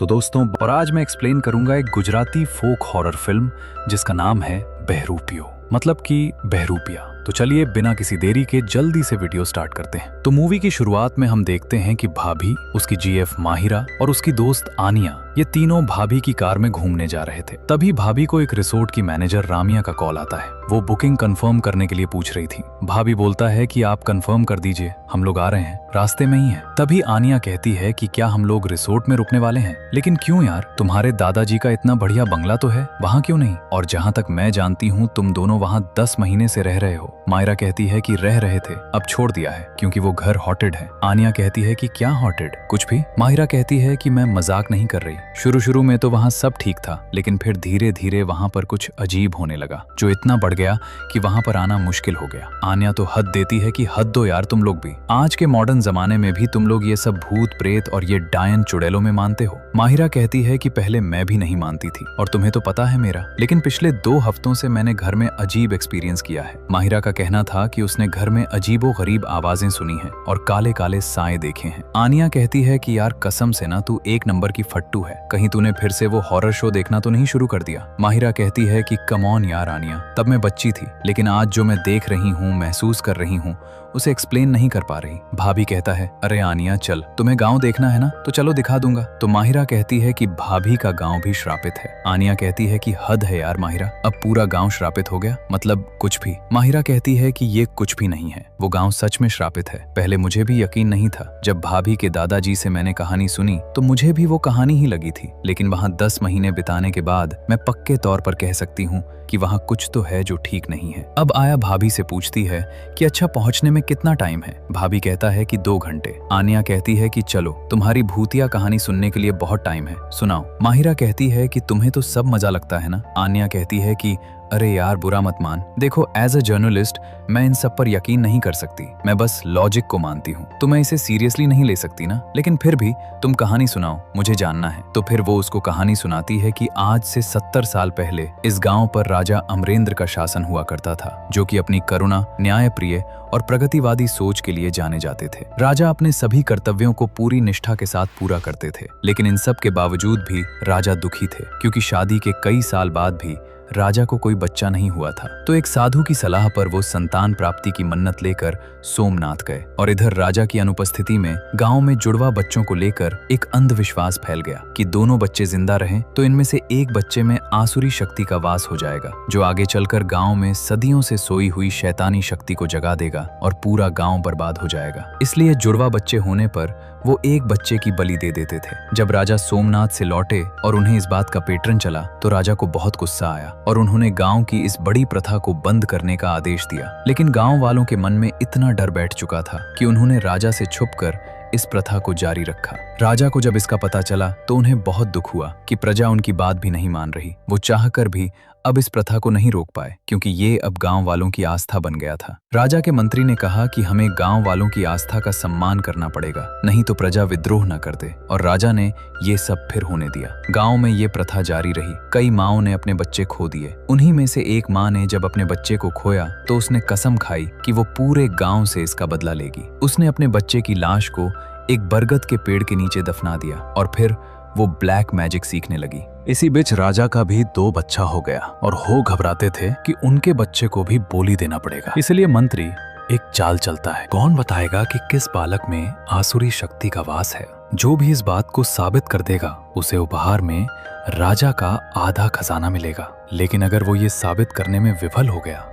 तो दोस्तों, और आज मैं एक्सप्लेन करूंगा एक गुजराती फोक हॉरर फिल्म जिसका नाम है बहरूपियो, मतलब कि बहरूपिया। तो चलिए बिना किसी देरी के जल्दी से वीडियो स्टार्ट करते हैं। तो मूवी की शुरुआत में हम देखते हैं कि भाभी, उसकी जीएफ माहिरा और उसकी दोस्त आनिया, ये तीनों भाभी की कार में घूमने जा रहे थे। तभी भाभी को एक रिसोर्ट की मैनेजर रामिया का कॉल आता है। वो बुकिंग कंफर्म करने के लिए पूछ रही थी। भाभी बोलता है कि आप कंफर्म कर दीजिए, हम लोग आ रहे हैं, रास्ते में ही हैं। तभी आनिया कहती है कि क्या हम लोग रिसोर्ट में रुकने वाले हैं? लेकिन क्यों यार, तुम्हारे दादाजी का इतना बढ़िया बंगला तो है, वहाँ क्यों नहीं? और जहाँ तक मैं जानती हूँ तुम दोनों वहाँ 10 महीने से रह रहे हो। मायरा कहती है कि रह रहे थे, अब छोड़ दिया है क्योंकि वो घर हॉटेड है। आनिया कहती है कि क्या हॉटेड? कुछ भी। माहिरा कहती है कि मैं मजाक नहीं कर रही, शुरू में तो वहाँ सब ठीक था, लेकिन फिर धीरे धीरे वहाँ पर कुछ अजीब होने लगा, जो इतना बढ़ गया कि वहाँ पर आना मुश्किल हो गया। आनिया तो हद देती है कि हद दो यार, तुम लोग भी। आज के मॉडर्न जमाने में भी तुम लोग ये सब भूत प्रेत और ये डायन चुड़ैलों में मानते हो। माहिरा कहती है कि पहले मैं भी नहीं मानती थी, और तुम्हें तो पता है मेरा, लेकिन पिछले 2 हफ्तों से मैंने घर में अजीब एक्सपीरियंस किया है। माहिरा का कहना था कि उसने घर में अजीबो गरीब आवाजें सुनी हैं और काले काले साए देखे हैं। आनिया कहती है कि यार कसम से ना, तू 1 नंबर की फट्टू है, कहीं तूने फिर से वो हॉरर शो देखना तो नहीं शुरू कर दिया। माहिरा कहती है कि कम ऑन यार आनिया, तब मैं बच्ची थी, लेकिन आज जो मैं देख रही हूँ, महसूस कर रही हूँ, उसे एक्सप्लेन नहीं कर पा रही। भाभी कहता है, अरे आनिया चल, तुम्हें गांव देखना है ना, तो चलो दिखा दूंगा। तो माहिरा कहती है कि भाभी का गांव भी श्रापित है। आनिया कहती है कि हद है यार माहिरा, अब पूरा गांव श्रापित हो गया, मतलब कुछ भी। माहिरा कहती है कि ये कुछ भी नहीं है, वो गांव सच में श्रापित है। पहले मुझे भी यकीन नहीं था, जब भाभी के दादाजी से मैंने कहानी सुनी तो मुझे भी वो कहानी ही लगी थी, लेकिन वहां 10 महीने बिताने के बाद मैं पक्के तौर पर कह सकती हूँ कि वहां कुछ तो है जो ठीक नहीं है। अब आया भाभी से पूछती है कि अच्छा पहुंचने में कितना टाइम है? भाभी कहता है कि 2 घंटे। आनिया कहती है कि चलो, तुम्हारी भूतिया कहानी सुनने के लिए बहुत टाइम है, सुनाओ। माहिरा कहती है कि तुम्हें तो सब मजा लगता है ना। आनिया कहती है कि अरे यार बुरा मत मान, देखो एज अ जर्नलिस्ट मैं इन सब पर यकीन नहीं कर सकती, मैं बस लॉजिक को मानती हूँ, तो मैं इसे सीरियसली नहीं ले सकती ना, लेकिन फिर भी तुम कहानी सुनाओ, मुझे जानना है। तो फिर वो उसको कहानी सुनाती है कि आज से 70 साल पहले इस गांव पर राजा अमरेंद्र का शासन हुआ करता था, जो कि अपनी करुणा, न्यायप्रिय और प्रगतिवादी सोच के लिए जाने जाते थे। राजा अपने सभी कर्तव्यों को पूरी निष्ठा के साथ पूरा करते थे, लेकिन इन सब के बावजूद भी राजा दुखी थे, क्योंकि शादी के कई साल बाद भी राजा को कोई बच्चा नहीं हुआ था। तो एक साधु की सलाह पर वो संतान प्राप्ति की मन्नत लेकर सोमनाथ गए, और इधर राजा की अनुपस्थिति में गांव में जुड़वा बच्चों को लेकर एक अंधविश्वास फैल गया कि दोनों बच्चे जिंदा रहें तो इनमें से एक बच्चे में आसुरी शक्ति का वास हो जाएगा, जो आगे चलकर गांव में सदियों से सोई हुई शैतानी शक्ति को जगा देगा और पूरा गांव बर्बाद हो जाएगा। इसलिए जुड़वा बच्चे होने पर वो एक बच्चे की बलि दे देते थे। जब राजा सोमनाथ से लौटे और उन्हें इस बात का पेटर्न चला तो राजा को बहुत गुस्सा आया और उन्होंने गांव की इस बड़ी प्रथा को बंद करने का आदेश दिया। लेकिन गांव वालों के मन में इतना डर बैठ चुका था कि उन्होंने राजा से छुपकर इस प्रथा को जारी रखा। राजा को जब इसका पता चला तो उन्हें बहुत दुख हुआ कि प्रजा उनकी बात भी नहीं मान रही। वो चाहकर भी अब इस प्रथा को नहीं रोक पाए, क्योंकि ये अब गांव वालों की आस्था बन गया था। राजा के मंत्री ने कहा कि हमें गांव वालों की आस्था का सम्मान करना पड़ेगा, नहीं तो प्रजा विद्रोह न कर दे, और राजा ने ये सब फिर होने दिया। गांव में ये प्रथा जारी रही। कई माओं ने अपने बच्चे खो दिए। उन्हीं में से एक माँ ने जब अपने बच्चे को खोया तो उसने कसम खाई कि वो पूरे गांव से इसका बदला लेगी। उसने अपने बच्चे की लाश को एक बरगद के पेड़ के नीचे दफना दिया और फिर वो ब्लैक मैजिक सीखने लगी। इसी बीच राजा का भी 2 बच्चा हो गया और हो घबराते थे कि उनके बच्चे को भी बोली देना पड़ेगा। इसलिए मंत्री एक चाल चलता है, कौन बताएगा कि किस बालक में आसुरी शक्ति का वास है। जो भी इस बात को साबित कर देगा उसे उपहार में राजा का आधा खजाना मिलेगा। लेकिन अगर वो ये साबित करने में विफल हो गया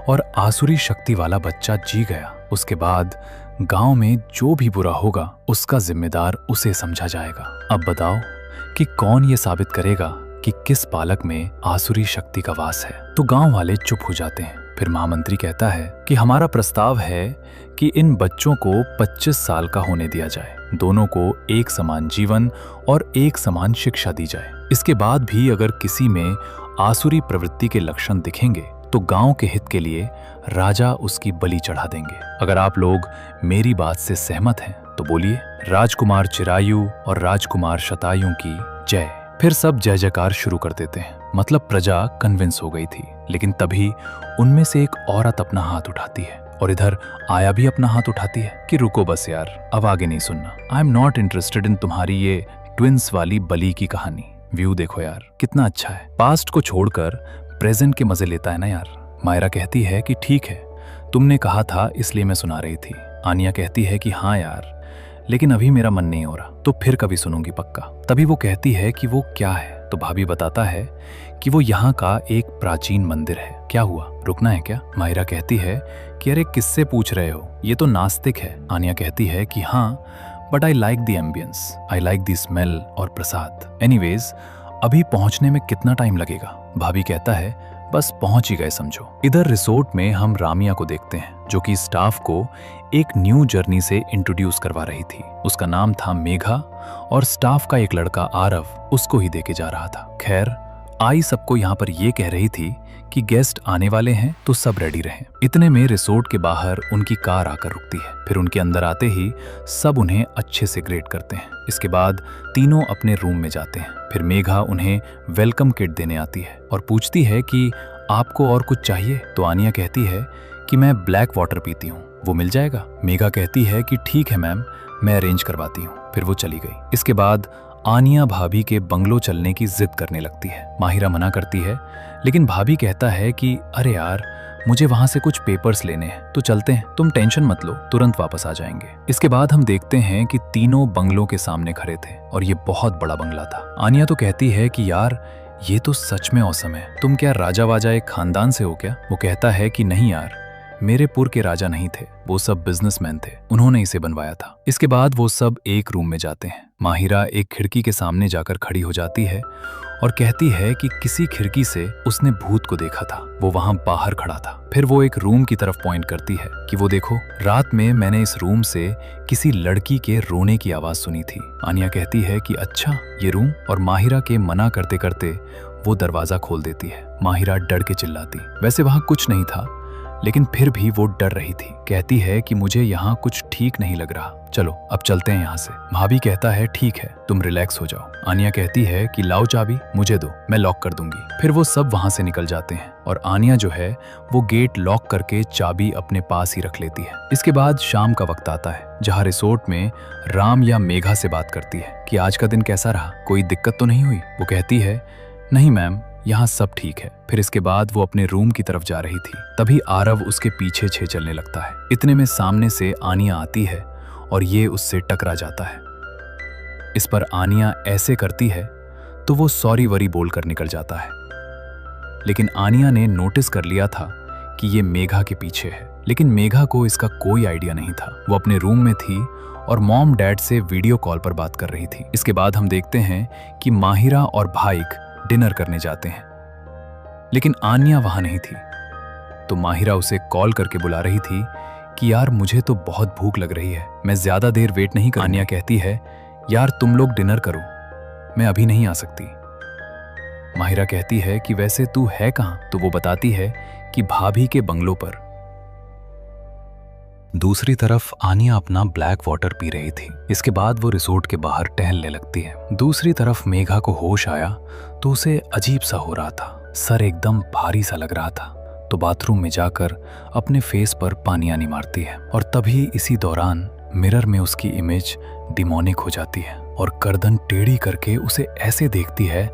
और आसुरी शक्ति वाला बच्चा जी गया, उसके बाद गांव में जो भी बुरा होगा उसका जिम्मेदार उसे समझा जाएगा। अब बताओ कि कौन ये साबित करेगा कि किस बालक में आसुरी शक्ति का वास है। तो गांव वाले चुप हो जाते हैं। फिर महामंत्री कहता है कि हमारा प्रस्ताव है कि इन बच्चों को 25 साल का होने दिया जाए, दोनों को एक समान जीवन और एक समान शिक्षा दी जाए। इसके बाद भी अगर किसी में आसुरी प्रवृत्ति के लक्षण दिखेंगे तो गांव के हित के लिए राजा उसकी बलि चढ़ा देंगे। अगर आप लोग मेरी बात से सहमत हैं तो बोलिए, राजकुमार चिरायु और राजकुमार शतायु की जय। फिर सब जय जयकार शुरू कर देते हैं। मतलब प्रजा कन्विंस हो गई थी। लेकिन तभी उनमें से एक औरत अपना हाथ उठाती है और इधर आया भी अपना हाथ उठाती है कि रुको बस यार, अब आगे नहीं सुनना। I am not interested in तुम्हारी ये ट्विंस वाली बली की कहानी। व्यू देखो यार कितना अच्छा है। पास्ट को छोड़कर प्रेजेंट के मजे लेता है ना यार। मायरा कहती है कि ठीक है, तुमने कहा था इसलिए मैं सुना रही थी। आनिया कहती है कि हाँ यार, लेकिन अभी मेरा मन नहीं हो रहा, तो फिर कभी सुनूंगी पक्का। तभी वो कहती है कि वो क्या है, तो भाभी बताता है कि वो यहाँ का एक प्राचीन मंदिर है। क्या हुआ, रुकना है क्या? मायरा कहती है कि अरे किससे पूछ रहे हो, ये तो नास्तिक है। आनिया कहती है कि हाँ, but I like the ambience, I like the smell और प्रसाद। एनीवेज, अभी पहुंचने में कितना टाइम लगेगा? भाभी कहता है बस पहुंच ही गए समझो। इधर रिसोर्ट में हम रामिया को देखते हैं, जो कि स्टाफ को एक न्यू जर्नी से इंट्रोड्यूस करवा रही थी। उसका नाम था मेघा और स्टाफ का एक लड़का आरव उसको ही देके जा रहा था। खैर, आई सबको यहाँ पर ये कह रही थी कि गेस्ट आने वाले हैं तो सब रेडी रहें। इतने में रिसोर्ट के बाहर उनकी कार आकर रुकती है। फिर उनके अंदर आते ही सब उन्हें अच्छे से ग्रेट करते हैं। इसके बाद तीनों अपने रूम में जाते हैं। फिर मेघा उन्हें वेलकम किट देने आती है और पूछती है कि आपको और कुछ चाहिए? तो आनिया कहती है कि मैं ब्लैक वाटर पीती हूँ, वो मिल जाएगा? मेघा कहती है कि ठीक है मैम, मैं अरेंज करवाती हूँ। फिर वो चली गई। इसके बाद आनिया भाभी के बंगलो चलने की जिद करने लगती है। माहिरा मना करती है, लेकिन भाभी कहता है कि अरे यार, मुझे वहां से कुछ पेपर्स लेने हैं, तो चलते हैं, तुम टेंशन मत लो, तुरंत वापस आ जाएंगे। इसके बाद हम देखते हैं कि तीनों बंगलों के सामने खड़े थे और ये बहुत बड़ा बंगला था। आनिया तो कहती है कि यार, ये तो सच में औसम है, तुम क्या राजा वाजा एक खानदान से हो क्या? वो कहता है कि नहीं यार, मेरे पुर के राजा नहीं थे, वो सब बिजनेसमैन थे, उन्होंने इसे बनवाया था। इसके बाद वो सब एक रूम में जाते हैं। माहिरा एक खिड़की के सामने जाकर खड़ी हो जाती है और कहती है कि किसी खिड़की से उसने भूत को देखा था, वो वहां बाहर खड़ा था। फिर वो एक रूम की तरफ पॉइंट करती है कि वो देखो, रात में मैंने इस रूम से किसी लड़की के रोने की आवाज सुनी थी। आनिया कहती है कि अच्छा, ये रूम? और माहिरा के मना करते करते वो दरवाजा खोल देती है। माहिरा डर के चिल्लाती। वैसे वहां कुछ नहीं था, लेकिन फिर भी वो डर रही थी। कहती है कि मुझे यहाँ कुछ ठीक नहीं लग रहा, चलो अब चलते हैं यहाँ से। भाभी कहता है ठीक है, तुम रिलैक्स हो जाओ। आनिया कहती है कि लाओ चाबी, मुझे दो, मैं लॉक कर दूंगी। फिर वो सब वहां से निकल जाते हैं और आनिया जो है वो गेट लॉक करके चाबी अपने पास ही रख लेती है। इसके बाद शाम का वक्त आता है, जहाँ रिसोर्ट में राम या मेघा से बात करती है कि आज का दिन कैसा रहा, कोई दिक्कत तो नहीं हुई? वो कहती है नहीं मैम, यहाँ सब ठीक है। फिर इसके बाद वो अपने रूम की तरफ जा रही थी, तभी आरव उसके पीछे चलने लगता है। इतने में सामने से आनिया आती है और ये उससे टकरा जाता है। इस पर आनिया ऐसे करती है तो वो सॉरी वरी बोलकर निकल जाता है। लेकिन आनिया ने नोटिस कर लिया था कि ये मेघा के पीछे है, लेकिन मेघा को इसका कोई आइडिया नहीं था। वो अपने रूम में थी और मॉम डैड से वीडियो कॉल पर बात कर रही थी। इसके बाद हम देखते हैं कि माहिरा और भाइक डिनर करने जाते हैं, लेकिन आनिया वहां नहीं थी। तो माहिरा उसे कॉल करके बुला रही थी कि यार मुझे तो बहुत भूख लग रही है, मैं ज्यादा देर वेट नहीं कर। आनिया कहती है यार तुम लोग डिनर करो, मैं अभी नहीं आ सकती। माहिरा कहती है कि वैसे तू है कहाँ? तो वो बताती है कि भाभी के बंगलो पर। दूसरी तरफ आनिया अपना ब्लैक वाटर पी रही थी। इसके बाद वो रिसोर्ट के बाहर टहलने लगती है। दूसरी तरफ मेघा को होश आया तो उसे अजीब सा हो रहा था, सर एकदम भारी सा लग रहा था। तो बाथरूम में जाकर अपने फेस पर पानी आनी मारती है और तभी इसी दौरान मिरर में उसकी इमेज डिमोनिक हो जाती है और गर्दन टेढ़ी करके उसे ऐसे देखती है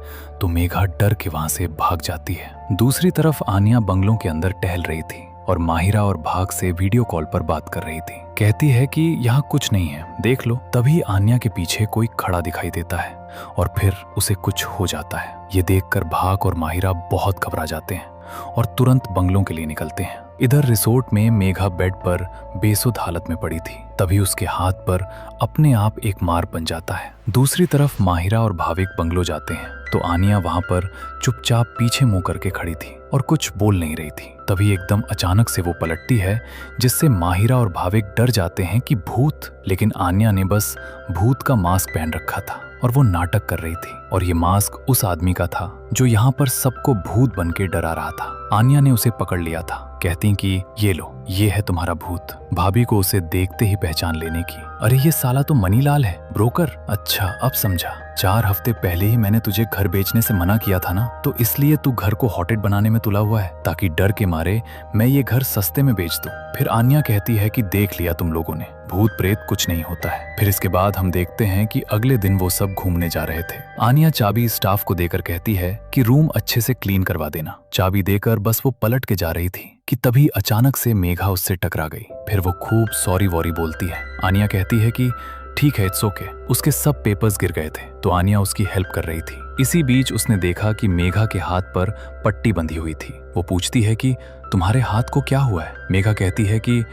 तो मेघा डर के वहां से भाग जाती है। दूसरी तरफ आनिया बंगलों के अंदर टहल रही थी और माहिरा और भाग से वीडियो कॉल पर बात कर रही थी। कहती है कि यहाँ कुछ नहीं है, देख लो। तभी आनिया के पीछे कोई खड़ा दिखाई देता है और फिर उसे कुछ हो जाता है। ये देखकर भाग और माहिरा बहुत घबरा जाते हैं और तुरंत बंगलों के लिए निकलते हैं। इधर रिसोर्ट में मेघा बेड पर बेसुध हालत में पड़ी थी, तभी उसके हाथ पर अपने आप एक मार बन जाता है। दूसरी तरफ माहिरा और भाविक बंगलो जाते हैं तो आनिया वहां पर चुपचाप पीछे मुंह करके खड़ी थी और कुछ बोल नहीं रही थी। तभी एकदम अचानक से वो पलटती है, जिससे माहिरा और भाविक डर जाते हैं कि भूत। लेकिन आनिया ने बस भूत का मास्क पहन रखा था और वो नाटक कर रही थी और ये मास्क उस आदमी का था जो यहाँ पर सबको भूत बन के डरा रहा था। आन्या ने उसे पकड़ लिया था। कहती कि ये लो, ये है तुम्हारा भूत। भाभी को उसे देखते ही पहचान लेने की। अरे ये साला तो मनीलाल है, ब्रोकर। अच्छा अब समझा, 4 हफ्ते पहले ही मैंने तुझे घर बेचने से मना किया था ना, तो इसलिए तू घर को हॉटेड बनाने में तुला हुआ है ताकि डर के मारे मैं ये घर सस्ते में बेच दूं। फिर आन्या कहती है कि देख लिया तुम लोगों ने, भूत प्रेत कुछ नहीं होता है। फिर इसके बाद हम देखते हैं कि अगले दिन वो सब घूमने जा रहे थे। आन्या चाबी स्टाफ को देकर कहती है कि रूम अच्छे से क्लीन करवा देना। चाबी देकर बस वो पलट के जा रही थी कि तभी अचानक से मेघा उससे टकरा गई। फिर वो खूब सॉरी वॉरी बोलती है। आन्या कहती है कि ठीक है, इट्स ओके। उसके सब पेपर्स गिर गए थे तो आन्या उसकी हेल्प कर रही थी। इसी बीच उसने देखा कि मेघा के हाथ पर पट्टी बंधी हुई थी। वो पूछती है कि तुम्हारे हाथ को क्या हुआ है? मेघा कहती है कि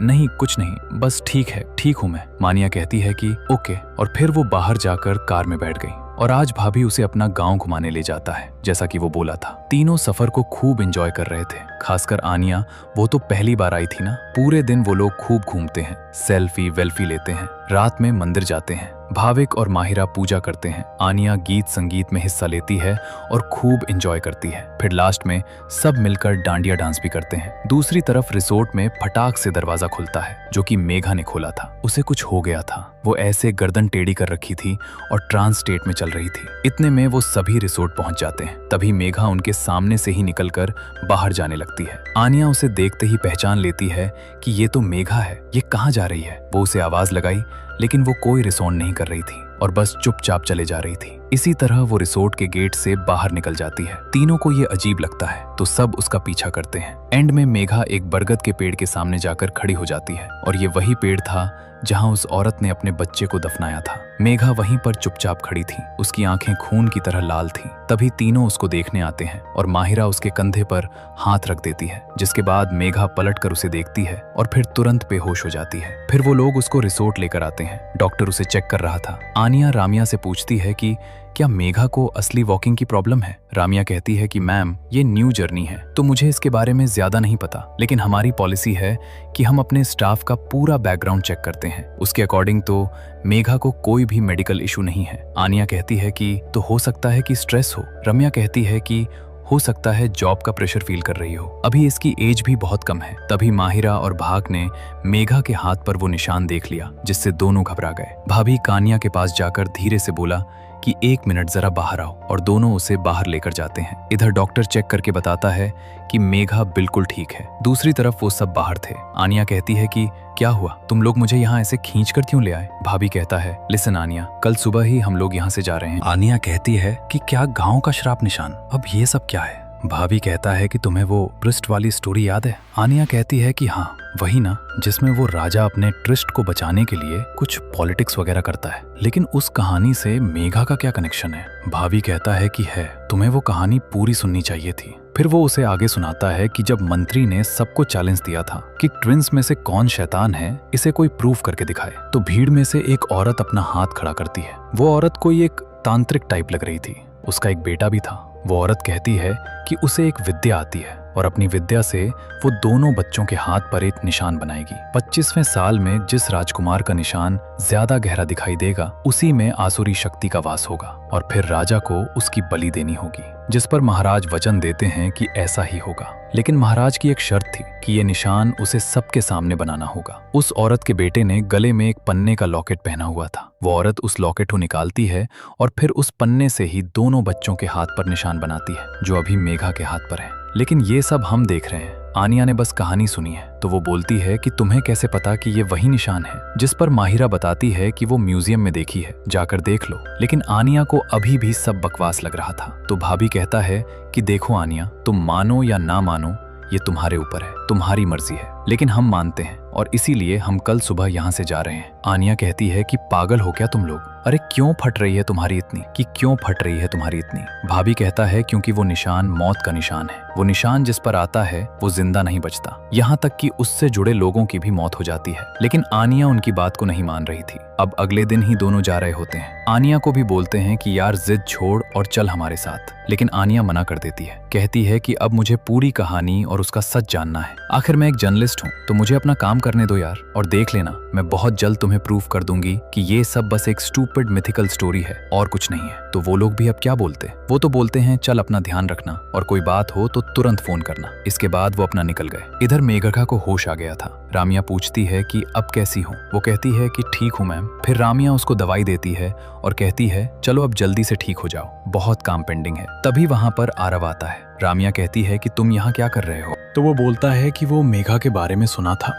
नहीं कुछ नहीं, बस ठीक है, ठीक हूं मैं। मानिया कहती है कि ओके, और फिर वो बाहर जाकर कार में बैठ गई। और आज भाभी उसे अपना गांव घुमाने ले जाता है जैसा कि वो बोला था। तीनों सफर को खूब एंजॉय कर रहे थे, खासकर आनिया, वो तो पहली बार आई थी ना। पूरे दिन वो लोग खूब घूमते हैं, सेल्फी वेल्फी लेते हैं, रात में मंदिर जाते हैं। भाविक और माहिरा पूजा करते हैं। आनिया गीत संगीत में हिस्सा लेती है और खूब एंजॉय करती है। फिर लास्ट में सब मिलकर डांडिया डांस भी करते हैं। दूसरी तरफ रिसोर्ट में फटाक से दरवाजा खुलता है जो कि मेघा ने खोला था। उसे कुछ हो गया था, वो ऐसे गर्दन टेढ़ी कर रखी थी और ट्रांस स्टेट में चल रही थी। इतने में वो सभी रिसोर्ट पहुंच जाते हैं। तभी मेघा उनके सामने से ही निकलकर बाहर जाने लगती है। आनिया उसे देखते ही पहचान लेती है कि ये तो मेघा है, ये कहाँ जा रही है। वो उसे आवाज लगाई लेकिन वो कोई रिस्पॉन्ड नहीं कर रही थी और बस चुपचाप चले जा रही थी। इसी तरह वो रिसोर्ट के गेट से बाहर निकल जाती है। तीनों को ये अजीब लगता है तो सब उसका पीछा करते हैं। एंड में मेघा एक बरगद के पेड़ के सामने जाकर खड़ी हो जाती है और ये वही पेड़ था जहां उस औरत ने अपने बच्चे को दफनाया था। मेघा वहीं पर चुपचाप खड़ी थी, उसकी आंखें खून की तरह लाल थीं। तभी तीनों उसको देखने आते हैं और माहिरा उसके कंधे पर हाथ रख देती है, जिसके बाद मेघा पलटकर उसे देखती है और फिर तुरंत बेहोश हो जाती है। फिर वो लोग उसको रिसोर्ट लेकर आते हैं। डॉक्टर उसे चेक कर रहा था। आनिया रामिया से पूछती है कि क्या मेघा को असली वॉकिंग की प्रॉब्लम है? रामिया कहती है कि मैम ये न्यू जर्नी है तो मुझे इसके बारे में ज्यादा नहीं पता, लेकिन हमारी पॉलिसी है कि हम अपने स्टाफ का पूरा बैकग्राउंड चेक करते हैं। उसके अकॉर्डिंग तो मेघा को कोई भी मेडिकल इशू नहीं है। आनिया कहती है कि तो हो सकता है कि स्ट्रेस हो। रम्या कहती है कि हो सकता है जॉब का प्रेशर फील कर रही हो, अभी इसकी एज भी बहुत कम है। तभी माहिरा और भाग ने मेघा के हाथ पर वो निशान देख लिया जिससे दोनों घबरा गए। भाभी कानिया के पास जाकर धीरे से बोला कि 1 मिनट जरा बाहर आओ, और दोनों उसे बाहर लेकर जाते हैं। इधर डॉक्टर चेक करके बताता है कि मेघा बिल्कुल ठीक है। दूसरी तरफ वो सब बाहर थे। आनिया कहती है कि क्या हुआ, तुम लोग मुझे यहाँ ऐसे खींच कर क्यों ले आए? भाभी कहता है लिसन आनिया, कल सुबह ही हम लोग यहाँ से जा रहे हैं। आनिया कहती है कि क्या गाँव का श्राप निशान, अब ये सब क्या है? भाभी कहता है कि तुम्हें वो ट्रिस्ट वाली स्टोरी याद है? आनिया कहती है कि हाँ वही ना, जिसमें वो राजा अपने ट्रिस्ट को बचाने के लिए कुछ पॉलिटिक्स वगैरह करता है। लेकिन उस कहानी से मेघा का क्या कनेक्शन है? भाभी कहता है कि है, तुम्हें वो कहानी पूरी सुननी चाहिए थी। फिर वो उसे आगे सुनाता है कि जब मंत्री ने सबको चैलेंज दिया था कि ट्विंस में से कौन शैतान है, इसे कोई प्रूफ करके दिखाए, तो भीड़ में से एक औरत अपना हाथ खड़ा करती है। वो औरत कोई एक तांत्रिक टाइप लग रही थी, उसका एक बेटा भी था। वो औरत कहती है कि उसे एक विद्या आती है और अपनी विद्या से वो दोनों बच्चों के हाथ पर एक निशान बनाएगी। 25वें साल में जिस राजकुमार का निशान ज्यादा गहरा दिखाई देगा उसी में आसुरी शक्ति का वास होगा और फिर राजा को उसकी बलि देनी होगी, जिस पर महाराज वचन देते हैं कि ऐसा ही होगा। लेकिन महाराज की एक शर्त थी कि ये निशान उसे सबके सामने बनाना होगा। उस औरत के बेटे ने गले में एक पन्ने का लॉकेट पहना हुआ था। वो औरत उस लॉकेट को निकालती है और फिर उस पन्ने से ही दोनों बच्चों के हाथ पर निशान बनाती है, जो अभी मेघा के हाथ पर है। लेकिन ये सब हम देख रहे हैं, आनिया ने बस कहानी सुनी है। तो वो बोलती है कि तुम्हें कैसे पता कि ये वही निशान है? जिस पर माहिरा बताती है कि वो म्यूजियम में देखी है, जाकर देख लो। लेकिन आनिया को अभी भी सब बकवास लग रहा था। तो भाभी कहता है कि देखो आनिया, तुम मानो या ना मानो ये तुम्हारे ऊपर है, तुम्हारी मर्जी है, लेकिन हम मानते हैं और इसीलिए हम कल सुबह यहाँ से जा रहे हैं। आनिया कहती है कि पागल हो क्या तुम लोग? अरे क्यों फट रही है तुम्हारी इतनी, कि क्यों फट रही है तुम्हारी इतनी? भाभी कहता है क्योंकि वो निशान मौत का निशान है। वो निशान जिस पर आता है वो जिंदा नहीं बचता, यहाँ तक कि उससे जुड़े लोगों की भी मौत हो जाती है। लेकिन आनिया उनकी बात को नहीं मान रही थी। अब अगले दिन ही दोनों जा रहे होते हैं। आनिया को भी बोलते हैं कि यार जिद छोड़ और चल हमारे साथ, लेकिन आनिया मना कर देती है। कहती है कि अब मुझे पूरी कहानी और उसका सच जानना है। आखिर मैं एक जर्नलिस्ट हूँ, तो मुझे अपना काम करने दो यार, और देख लेना मैं बहुत जल्द तुम्हें प्रूव कर दूंगी कि ये सब बस एक स्टूपिड मिथिकल स्टोरी है और कुछ नहीं है। तो वो लोग भी अब क्या बोलते? वो तो बोलते हैं चल अपना ध्यान रखना और कोई बात हो तो तुरंत फोन करना। इसके बाद वो अपना निकल गए। इधर मेघा को होश आ गया था। रामिया पूछती है कि अब कैसी हूँ? वो कहती है कि ठीक हूँ मैम। फिर रामिया उसको दवाई देती है और कहती है चलो अब जल्दी से ठीक हो जाओ, बहुत काम पेंडिंग है। तभी वहां पर आरव आता है। रामिया कहती है कि तुम यहाँ क्या कर रहे हो? तो वो बोलता है कि वो मेघा के बारे में सुना था,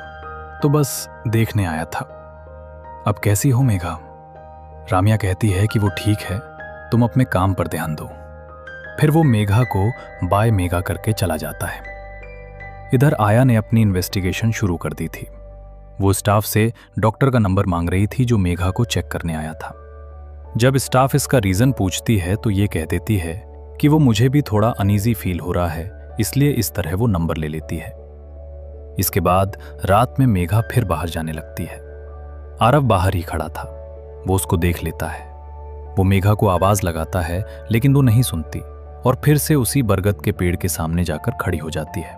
तो बस देखने आया था। अब कैसी हो मेघा? रामिया कहती है कि वो ठीक है, तुम अपने काम पर ध्यान दो। फिर वो मेघा को बाय मेघा करके चला जाता है। इधर आया ने अपनी इन्वेस्टिगेशन शुरू कर दी थी। वो स्टाफ से डॉक्टर का नंबर मांग रही थी जो मेघा को चेक करने आया था। जब स्टाफ इसका रीजन पूछती है तो ये कह देती है कि वो मुझे भी थोड़ा अनईजी फील हो रहा है, इसलिए इस तरह वो नंबर ले लेती है। इसके बाद रात में मेघा फिर बाहर जाने लगती है। आरव बाहर ही खड़ा था। वो उसको देख लेता है। वो मेघा को आवाज लगाता है लेकिन वो नहीं सुनती और फिर से उसी बरगद के पेड़ के सामने जाकर खड़ी हो जाती है।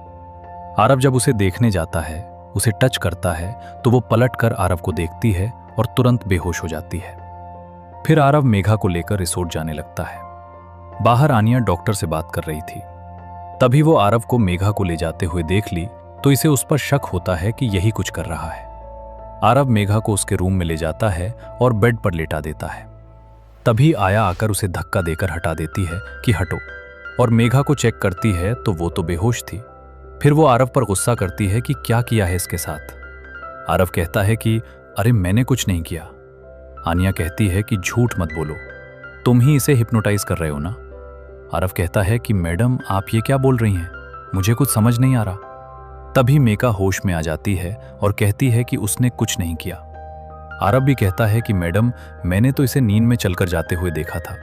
आरव जब उसे देखने जाता है, उसे टच करता है, तो वो पलटकर आरव को देखती है और तुरंत बेहोश हो जाती है। फिर आरव मेघा को लेकर रिसोर्ट जाने लगता है। बाहर आनिया डॉक्टर से बात कर रही थी। तभी वो आरव को मेघा को ले जाते हुए देख ली तो इसे उस पर शक होता है कि यही कुछ कर रहा है। आरव मेघा को उसके रूम में ले जाता है और बेड पर लेटा देता है। तभी आया आकर उसे धक्का देकर हटा देती है कि हटो, और मेघा को चेक करती है तो वो तो बेहोश थी। फिर वो आरव पर गुस्सा करती है कि क्या किया है इसके साथ। आरव कहता है कि अरे मैंने कुछ नहीं किया। आनिया कहती है कि झूठ मत बोलो, तुम ही इसे हिप्नोटाइज कर रहे हो ना। आरव कहता है कि मैडम आप ये क्या बोल रही हैं, मुझे कुछ समझ नहीं आ रहा। तभी मेघा होश में आ जाती है और कहती है कि उसने कुछ नहीं किया। आरव भी कहता है कि मैडम मैंने तो इसे नींद में चलकर जाते हुए देखा था,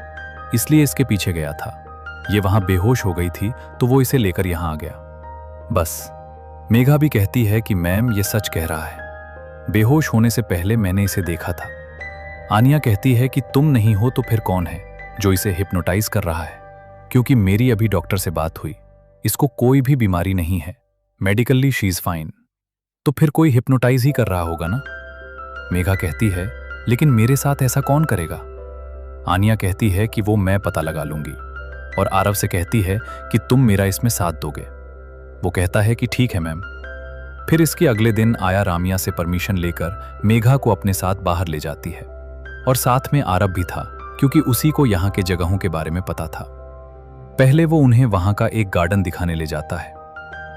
इसलिए इसके पीछे गया था। ये वहां बेहोश हो गई थी तो वो इसे लेकर यहां आ गया बस। मेघा भी कहती है कि मैम ये सच कह रहा है, बेहोश होने से पहले मैंने इसे देखा था। आनिया कहती है कि तुम नहीं हो तो फिर कौन है जो इसे हिप्नोटाइज कर रहा है? क्योंकि मेरी अभी डॉक्टर से बात हुई, इसको कोई भी बीमारी नहीं है, मेडिकली शी इज फाइन। तो फिर कोई हिप्नोटाइज ही कर रहा होगा ना? मेघा कहती है लेकिन मेरे साथ ऐसा कौन करेगा? आनिया कहती है कि वो मैं पता लगा लूंगी, और आरव से कहती है कि तुम मेरा इसमें साथ दोगे। वो कहता है कि ठीक है मैम। फिर इसके अगले दिन आया रामिया से परमिशन लेकर मेघा को अपने साथ बाहर ले जाती है, और साथ में आरव भी था क्योंकि उसी को यहाँ के जगहों के बारे में पता था। पहले वो उन्हें वहां का एक गार्डन दिखाने ले जाता है।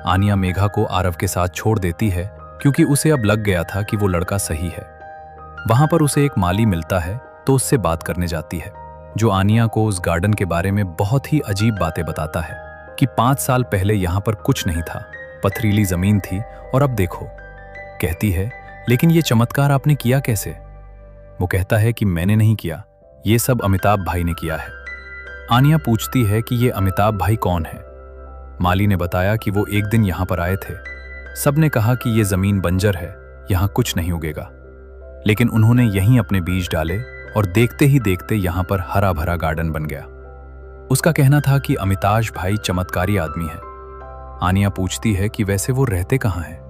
आनिया मेघा को आरव के साथ छोड़ देती है क्योंकि उसे अब लग गया था कि वो लड़का सही है। वहां पर उसे एक माली मिलता है तो उससे बात करने जाती है, जो आनिया को उस गार्डन के बारे में बहुत ही अजीब बातें बताता है कि 5 साल पहले यहाँ पर कुछ नहीं था, पथरीली जमीन थी और अब देखो। कहती है लेकिन ये चमत्कार आपने किया कैसे? वो कहता है कि मैंने नहीं किया, ये सब अमिताभ भाई ने किया है। आनिया पूछती है कि ये अमिताभ भाई कौन है? माली ने बताया कि वो एक दिन यहाँ पर आए थे। सबने कहा कि ये जमीन बंजर है, यहाँ कुछ नहीं उगेगा, लेकिन उन्होंने यहीं अपने बीज डाले और देखते ही देखते यहाँ पर हरा भरा गार्डन बन गया। उसका कहना था कि अमिताभ भाई चमत्कारी आदमी है। आनिया पूछती है कि वैसे वो रहते कहाँ हैं?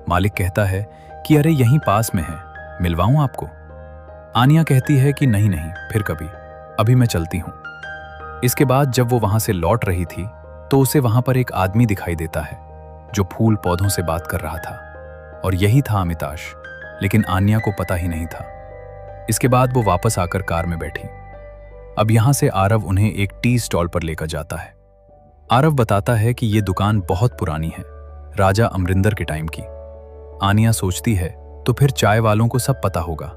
मालिक कहता है कि अरे यहीं पास में है, मिलवाऊं आपको? आनिया कहती है कि नहीं नहीं, फिर कभी, अभी मैं चलती हूं। इसके बाद जब वो वहां से लौट रही थी तो उसे वहां पर एक आदमी दिखाई देता है जो फूल पौधों से बात कर रहा था, और यही था अमिताभ, लेकिन आनिया को पता ही नहीं था। इसके बाद वो वापस आकर कार में बैठी। अब यहां से आरव उन्हें एक टी स्टॉल पर लेकर जाता है। आरव बताता है कि ये दुकान बहुत पुरानी है, राजा अमरिंदर के टाइम की। आनिया सोचती है तो फिर चाय वालों को सब पता होगा।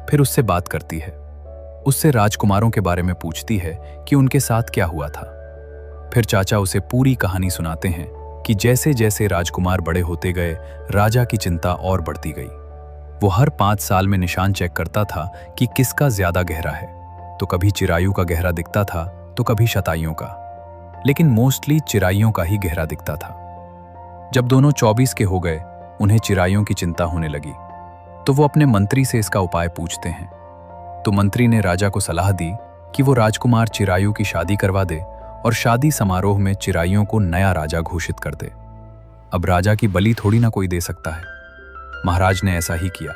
फिर उससे बात करती है, उससे राजकुमारों के बारे में पूछती है कि उनके साथ क्या हुआ था। फिर चाचा उसे पूरी कहानी सुनाते हैं कि जैसे जैसे राजकुमार बड़े होते गए, राजा की चिंता और बढ़ती गई। वो हर 5 साल में निशान चेक करता था कि किसका ज्यादा गहरा है, तो कभी चिरायु का गहरा दिखता था तो कभी शताइयों का, लेकिन मोस्टली चिराइयों का ही गहरा दिखता था। जब दोनों 24 के हो गए, उन्हें चिराइयों की चिंता होने लगी, तो वो अपने मंत्री से इसका उपाय पूछते हैं। तो मंत्री ने राजा को सलाह दी कि वो राजकुमार चिरायु की शादी करवा दे और शादी समारोह में चिराइयों को नया राजा घोषित कर दे। अब राजा की बलि थोड़ी ना कोई दे सकता है। महाराज ने ऐसा ही किया।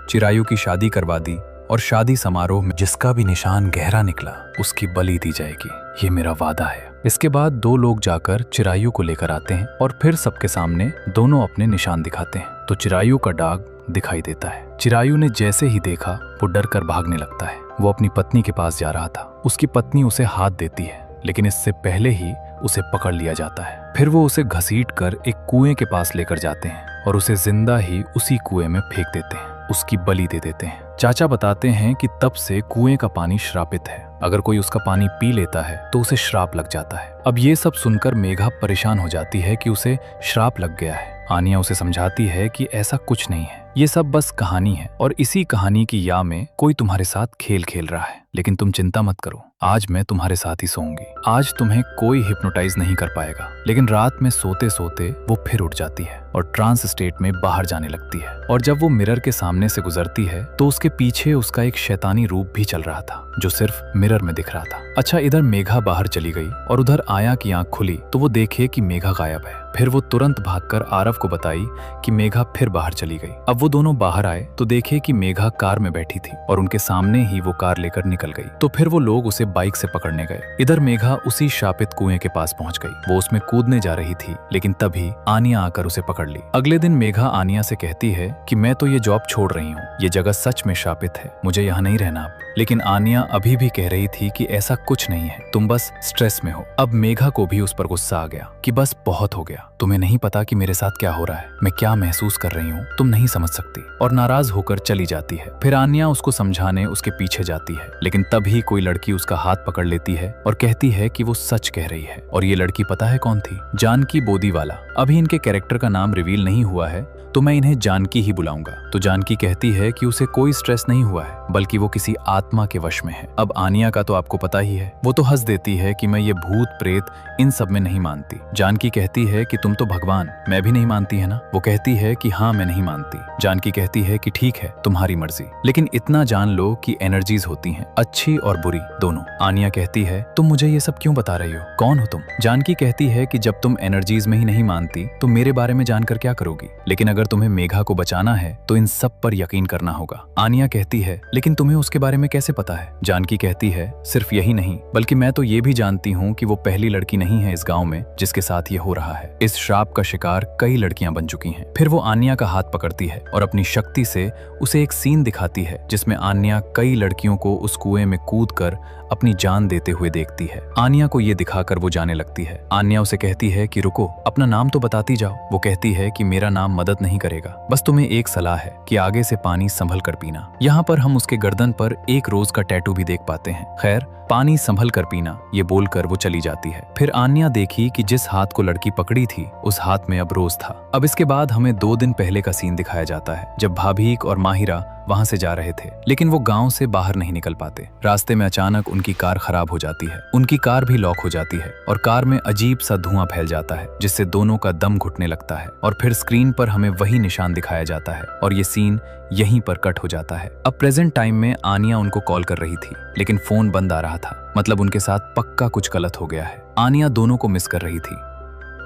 चिरायु की शादी करवा दी और शादी समारोह में जिसका भी निशान गहरा निकला उसकी बलि दी जाएगी, ये मेरा वादा है। इसके बाद दो लोग जाकर चिरायु को लेकर आते हैं और फिर सबके सामने दोनों अपने निशान दिखाते हैं तो चिरायु का दाग दिखाई देता है। चिरायु ने जैसे ही देखा वो डर कर भागने लगता है। वो अपनी पत्नी के पास जा रहा था। उसकी पत्नी उसे हाथ देती है लेकिन इससे पहले ही उसे पकड़ लिया जाता है। फिर वो उसे घसीट कर एक कुएं के पास लेकर जाते हैं और उसे जिंदा ही उसी कुएं में फेंक देते हैं, उसकी बलि दे देते हैं। चाचा बताते हैं कि तब से कुएं का पानी श्रापित है, अगर कोई उसका पानी पी लेता है तो उसे श्राप लग जाता है। अब ये सब सुनकर मेघा परेशान हो जाती है कि उसे श्राप लग गया है। आनिया उसे समझाती है कि ऐसा कुछ नहीं है, ये सब बस कहानी है और इसी कहानी की या में कोई तुम्हारे साथ खेल खेल रहा है। लेकिन तुम चिंता मत करो, आज मैं तुम्हारे साथ ही सोऊंगी। आज तुम्हें कोई हिप्नोटाइज नहीं कर पाएगा। लेकिन रात में सोते सोते वो फिर उठ जाती है और ट्रांस स्टेट में बाहर जाने लगती है। और जब वो मिरर के सामने से गुजरती है तो उसके पीछे उसका एक शैतानी रूप भी चल रहा था जो सिर्फ मिरर में दिख रहा था। अच्छा, इधर मेघा बाहर चली गई और उधर आया की आंख खुली तो वो देखे कि मेघा गायब है। फिर वो तुरंत भागकर आरव को बताई कि मेघा फिर बाहर चली गई। अब वो दोनों बाहर आए तो देखे कि मेघा कार में बैठी थी और उनके सामने ही वो कार लेकर निकल गई। तो फिर वो लोग उसे बाइक से पकड़ने गए। इधर मेघा उसी शापित कुएं के पास पहुंच गई। वो उसमें कूदने जा रही थी लेकिन तभी आनिया आकर उसे पकड़ ली। अगले दिन मेघा आनिया से कहती है कि मैं तो ये जॉब छोड़ रही हूँ, ये जगह सच में शापित है, मुझे यहाँ नहीं रहना अब। लेकिन आनिया अभी भी कह रही थी कि ऐसा कुछ नहीं है, तुम बस स्ट्रेस में हो। अब मेघा को भी उस पर गुस्सा आ गया कि बस बहुत हो गया, तुम्हें नहीं पता कि मेरे साथ क्या हो रहा है, मैं क्या महसूस कर रही हूँ, तुम नहीं समझ सकती। और नाराज होकर चली जाती है। फिर आनिया उसको समझाने उसके पीछे जाती है लेकिन तभी कोई लड़की उसका हाथ पकड़ लेती है और कहती है कि वो सच कह रही है। और ये लड़की पता है कौन थी? जानकी बोदीवाला। अभी इनके कैरेक्टर का नाम रिवील नहीं हुआ है तो मैं इन्हें जानकी ही बुलाऊंगा। तो जानकी कहती है कि उसे कोई स्ट्रेस नहीं हुआ है बल्कि वो किसी आत्मा के वश में है। अब आनिया का तो आपको पता ही है, वो तो हंस देती है कि मैं ये भूत प्रेत इन सब में नहीं मानती। जानकी कहती है कि तुम तो भगवान, मैं भी नहीं मानती है ना? वो कहती है कि हाँ मैं नहीं मानती। जानकी कहती है कि ठीक है तुम्हारी मर्जी, लेकिन इतना जान लो कि एनर्जीज होती हैं, अच्छी और बुरी दोनों। आनिया कहती है तुम मुझे ये सब क्यों बता रही हो, कौन हो तुम? जानकी कहती है कि जब तुम एनर्जीज में ही नहीं मानती तो मेरे बारे में जानकर क्या करोगी? लेकिन अगर तुम्हें मेघा को बचाना है तो इन सब पर यकीन करना होगा। आनिया कहती है लेकिन तुम्हें उसके बारे में कैसे पता है? जानकी कहती है सिर्फ यही नहीं बल्कि मैं तो ये भी जानती हूँ कि वो पहली लड़की नहीं है इस गांव में जिसके साथ ये हो रहा है। इस श्राप का शिकार कई लड़कियां बन चुकी हैं। फिर वो आनिया का हाथ पकड़ती है और अपनी शक्ति से उसे एक सीन दिखाती है जिसमें आनिया कई लड़कियों को उस कुएं में कूदकर अपनी जान देते हुए देखती है। आनिया को ये दिखाकर वो जाने लगती है। आनिया उसे कहती है कि रुको, अपना नाम तो बताती जाओ। वो कहती है कि मेरा नाम मदद नहीं करेगा, बस तुम्हें एक सलाह है कि आगे से पानी संभल कर पीना। यहाँ पर हम उसके गर्दन पर एक रोज का टैटू भी देख पाते हैं। खैर, पानी संभल कर पीना ये बोलकर वो चली जाती है। फिर आनिया देखी कि जिस हाथ को लड़की पकड़ी थी उस हाथ में अब रोज था। अब इसके बाद हमें 2 दिन पहले का सीन दिखाया जाता है जब भाभीक और माहिरा वहां से जा रहे थे लेकिन वो गांव से बाहर नहीं निकल पाते। रास्ते में अचानक उनकी कार खराब हो जाती है, उनकी कार भी लॉक हो जाती है और कार में अजीब सा धुआं फैल जाता है जिससे दोनों का दम घुटने लगता है। और फिर स्क्रीन पर हमें वही निशान दिखाया जाता है और ये सीन यहीं पर कट हो जाता है। अब प्रेजेंट टाइम में आनिया उनको कॉल कर रही थी लेकिन फोन बंद आ रहा था, मतलब उनके साथ पक्का कुछ गलत हो गया है। आनिया दोनों को मिस कर रही थी,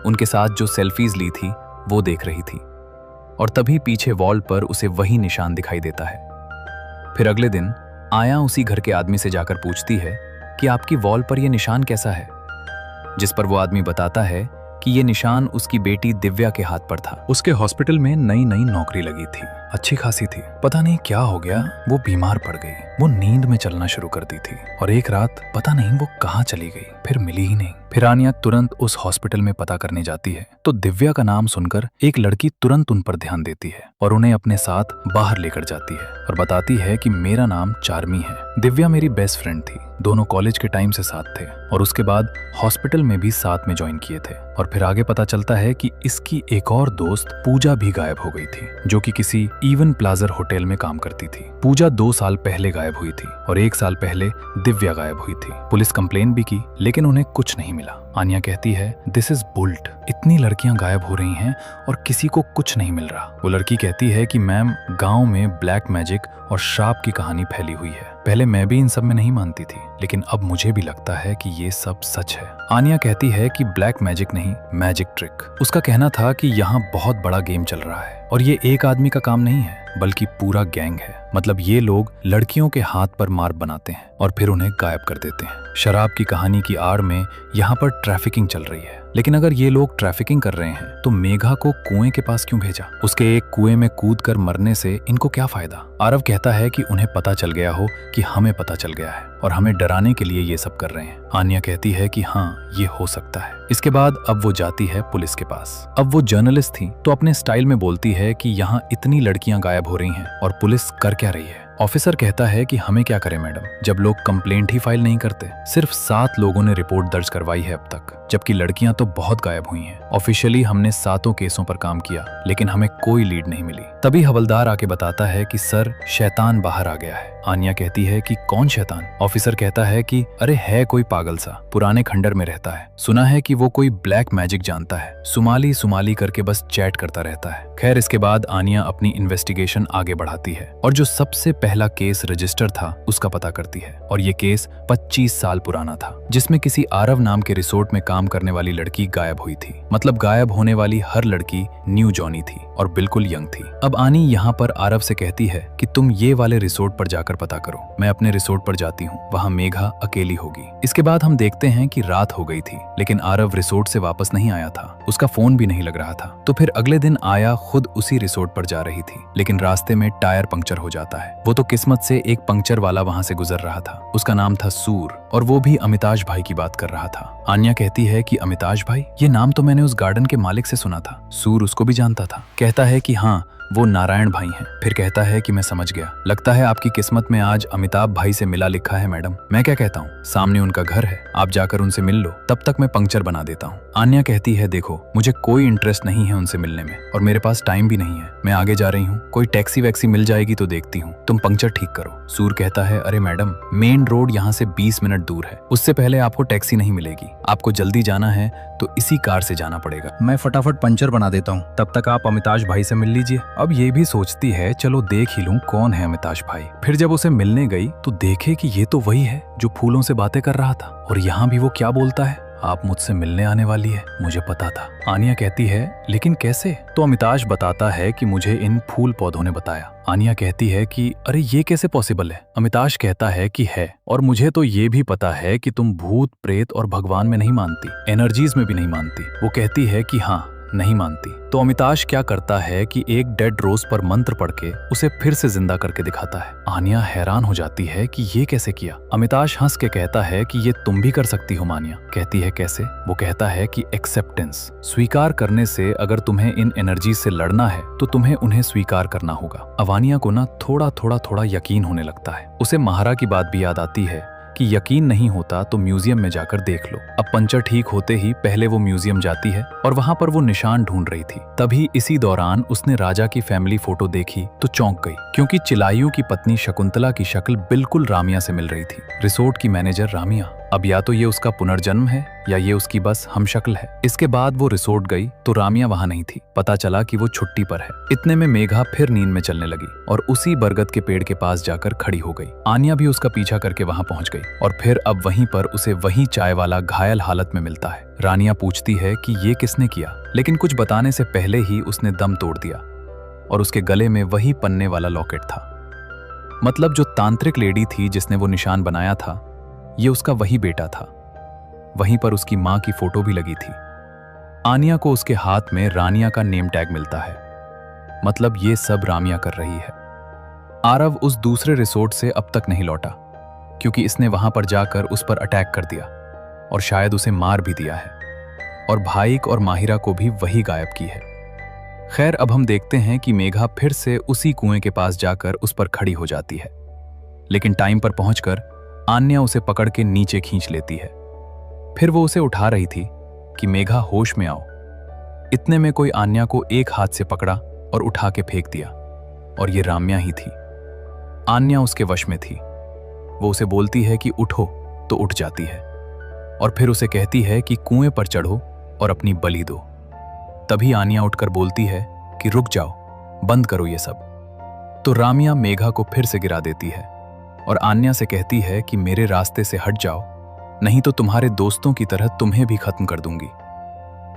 उनके साथ जो सेल्फीज ली थी वो देख रही थी और तभी पीछे वॉल पर उसे वही निशान दिखाई देता है। फिर अगले दिन आया उसी घर के आदमी से जाकर पूछती है कि आपकी वॉल पर यह निशान कैसा है, जिस पर वो आदमी बताता है कि ये निशान उसकी बेटी दिव्या के हाथ पर था। उसके हॉस्पिटल में नई नई नौकरी लगी थी, अच्छी खासी थी। पता नहीं क्या हो गया, वो बीमार पड़ गई। वो नींद में चलना शुरू कर दी थी और एक रात पता नहीं वो कहाँ चली गई, फिर मिली ही नहीं। फिर आनिया तुरंत उस हॉस्पिटल में पता करने जाती है तो दिव्या का नाम सुनकर एक लड़की तुरंत उन पर ध्यान देती है और उन्हें अपने साथ बाहर लेकर जाती है और बताती है कि मेरा नाम चार्मी है। दिव्या मेरी बेस्ट फ्रेंड थी, दोनों कॉलेज के टाइम से साथ थे और उसके बाद हॉस्पिटल में भी साथ में ज्वाइन किए थे। और फिर आगे पता चलता है कि इसकी एक और दोस्त पूजा भी गायब हो गई थी जो कि किसी इवन प्लाजर होटल में काम करती थी। पूजा 2 साल पहले गायब हुई थी और 1 साल पहले दिव्या गायब हुई थी। पुलिस कंप्लेन भी की लेकिन उन्हें कुछ नहीं मिला। आन्या कहती है दिस इज बुल्ट, इतनी लड़कियां गायब हो रही हैं और किसी को कुछ नहीं मिल रहा। वो लड़की कहती है कि मैम, गांव में ब्लैक मैजिक और श्राप की कहानी फैली हुई है। पहले मैं भी इन सब में नहीं मानती थी, लेकिन अब मुझे भी लगता है कि ये सब सच है। आन्या कहती है कि ब्लैक मैजिक नहीं, मैजिक ट्रिक। उसका कहना था कि यहाँ बहुत बड़ा गेम चल रहा है और ये एक आदमी का काम नहीं है बल्कि पूरा गैंग है। मतलब ये लोग लड़कियों के हाथ पर मार बनाते हैं और फिर उन्हें गायब कर देते हैं। शराब की कहानी की आड़ में यहाँ पर ट्रैफिकिंग चल रही है। लेकिन अगर ये लोग ट्रैफिकिंग कर रहे हैं तो मेघा को कुएं के पास क्यों भेजा? उसके एक कुएं में कूद कर मरने से इनको क्या फायदा? आरव कहता है कि उन्हें पता चल गया हो कि हमें पता चल गया है और हमें डराने के लिए ये सब कर रहे हैं। आन्या कहती है कि हाँ, ये हो सकता है। इसके बाद अब वो जाती है पुलिस के पास। अब वो जर्नलिस्ट थी तो अपने स्टाइल में बोलती है कि यहाँ इतनी लड़कियां गायब हो रही हैं और पुलिस कर क्या रही है? ऑफिसर कहता है कि हमें क्या करें मैडम, जब लोग कंप्लेंट ही फाइल नहीं करते। सिर्फ 7 लोगों ने रिपोर्ट दर्ज करवाई है अब तक, जबकि लड़कियां तो बहुत गायब हुई हैं। ऑफिशियली हमने 7 केसों पर काम किया, लेकिन हमें कोई लीड नहीं मिली। तभी हवलदार आके बताता है कि सर, शैतान बाहर आ गया है। आन्या कहती है कि कौन शैतान? ऑफिसर कहता है कि अरे है कोई पागल सा, पुराने खंडर में रहता है, सुना है कि वो कोई ब्लैक मैजिक जानता है, सुमाली सुमाली करके बस चैट करता रहता है। खैर, इसके बाद आन्या अपनी इन्वेस्टिगेशन आगे बढ़ाती है और जो सबसे पहला केस रजिस्टर था उसका पता करती है। और ये केस 25 साल पुराना था, जिसमें किसी आरव नाम के रिसोर्ट में काम करने वाली लड़की गायब हुई थी। मतलब गायब होने वाली हर लड़की न्यू जॉनी थी और बिल्कुल यंग थी। अब आनी यहाँ पर आरव से कहती है कि तुम ये वाले रिसोर्ट पर जाकर पता करो। मैं अपने रिसोर्ट पर जाती हूँ, वहाँ मेघा अकेली होगी। इसके बाद हम देखते हैं कि रात हो गई थी, लेकिन आरव रिसोर्ट से वापस नहीं आया था। उसका फोन भी नहीं लग रहा था। तो फिर अगले दिन आया खुद उसी रिसोर्ट पर जा रही थी, लेकिन रास्ते में टायर पंक्चर हो जाता है। वो तो किस्मत से एक पंक्चर वाला वहाँ से गुजर रहा था। उसका नाम था सूर और वो भी अमिताज भाई की बात कर रहा था। आन्या कहती है कि अमिताज भाई, ये नाम तो मैंने उस गार्डन के मालिक से सुना था। सूर उसको भी जानता था। कहता है कि हाँ, वो नारायण भाई हैं। फिर कहता है कि मैं समझ गया, लगता है आपकी किस्मत में आज अमिताभ भाई से मिला लिखा है मैडम। मैं क्या कहता हूँ, सामने उनका घर है, आप जाकर उनसे मिल लो, तब तक मैं पंक्चर बना देता हूँ। आन्या कहती है देखो, मुझे कोई इंटरेस्ट नहीं है उनसे मिलने में और मेरे पास टाइम भी नहीं है। मैं आगे जा रही हूँ, कोई टैक्सी वैक्सी मिल जाएगी तो देखती हूँ, तुम पंक्चर ठीक करो। सूर कहता है अरे मैडम, मेन रोड यहाँ से 20 मिनट दूर है, उससे पहले आपको टैक्सी नहीं मिलेगी। आपको जल्दी जाना है तो इसी कार से जाना पड़ेगा। मैं फटाफट पंचर बना देता हूँ, तब तक आप अमिताज भाई से मिल लीजिए। अब ये भी सोचती है चलो देख ही लूं कौन है अमिताज भाई। फिर जब उसे मिलने गई तो देखे कि ये तो वही है जो फूलों से बातें कर रहा था। और यहाँ भी वो क्या बोलता है, आप मुझसे मिलने आने वाली है, मुझे पता था। आन्या कहती है लेकिन कैसे? तो अमिताज बताता है कि मुझे इन फूल पौधों ने बताया। आन्या कहती है कि अरे ये कैसे पॉसिबल है? अमिताज कहता है कि है, और मुझे तो ये भी पता है कि तुम भूत प्रेत और भगवान में नहीं मानती, एनर्जीज में भी नहीं मानती। वो कहती है कि हाँ, नहीं मानती। तो अमिताज क्या करता है कि एक डेड रोज पर मंत्र पढ़ के उसे फिर से जिंदा करके दिखाता है। आन्या हैरान हो जाती है कि ये कैसे किया। अमिताज हंस के कहता है कि ये तुम भी कर सकती हो मान्या। कहती है कैसे? वो कहता है कि एक्सेप्टेंस, स्वीकार करने से। अगर तुम्हें इन एनर्जी से लड़ना है तो तुम्हें उन्हें स्वीकार करना होगा। अवानिया को ना थोड़ा यकीन होने लगता है। उसे महारा की बात भी याद आती है कि यकीन नहीं होता तो म्यूजियम में जाकर देख लो। अब पंचर ठीक होते ही पहले वो म्यूजियम जाती है और वहाँ पर वो निशान ढूंढ रही थी। तभी इसी दौरान उसने राजा की फैमिली फोटो देखी तो चौंक गई, क्योंकि चिलाइयों की पत्नी शकुंतला की शक्ल बिल्कुल रामिया से मिल रही थी। रिसोर्ट की मैनेजर रामिया। अब या तो ये उसका पुनर्जन्म है या ये उसकी बस हमशक्ल है। इसके बाद वो रिसोर्ट गई तो रामिया वहाँ नहीं थी। पता चला कि वो छुट्टी पर है। इतने में मेघा फिर नींद में चलने लगी और उसी बरगद के पेड़ के पास जाकर खड़ी हो गई। आन्या भी उसका पीछा करके वहाँ पहुँच गई और फिर अब वहीं पर उसे वही चाय वाला घायल हालत में मिलता है। रानिया पूछती है कि ये किसने किया, लेकिन कुछ बताने से पहले ही उसने दम तोड़ दिया और उसके गले में वही पन्ने वाला लॉकेट था। मतलब जो तांत्रिक लेडी थी जिसने वो निशान बनाया था, ये उसका वही बेटा था। वहीं पर उसकी मां की फोटो भी लगी थी। आन्या को उसके हाथ में रानिया का नेम टैग मिलता है। मतलब ये सब रामिया कर रही है। आरव उस दूसरे रिसोर्ट से अब तक नहीं लौटा, क्योंकि इसने वहां पर जाकर उस पर अटैक कर दिया और शायद उसे मार भी दिया है। और भाईक और माहिरा को भी वही गायब की है। खैर, अब हम देखते हैं कि मेघा फिर से उसी कुएं के पास जाकर उस पर खड़ी हो जाती है, लेकिन टाइम पर पहुंचकर आन्या उसे पकड़ के नीचे खींच लेती है। फिर वो उसे उठा रही थी कि मेघा होश में आओ। इतने में कोई आन्या को एक हाथ से पकड़ा और उठा के फेंक दिया, और ये राम्या ही थी। आन्या उसके वश में थी। वो उसे बोलती है कि उठो तो उठ जाती है और फिर उसे कहती है कि कुएं पर चढ़ो और अपनी बलि दो। तभी आन्या उठकर बोलती है कि रुक जाओ, बंद करो ये सब। तो रामिया मेघा को फिर से गिरा देती है और आन्या से कहती है कि मेरे रास्ते से हट जाओ, नहीं तो तुम्हारे दोस्तों की तरह तुम्हें भी खत्म कर दूंगी।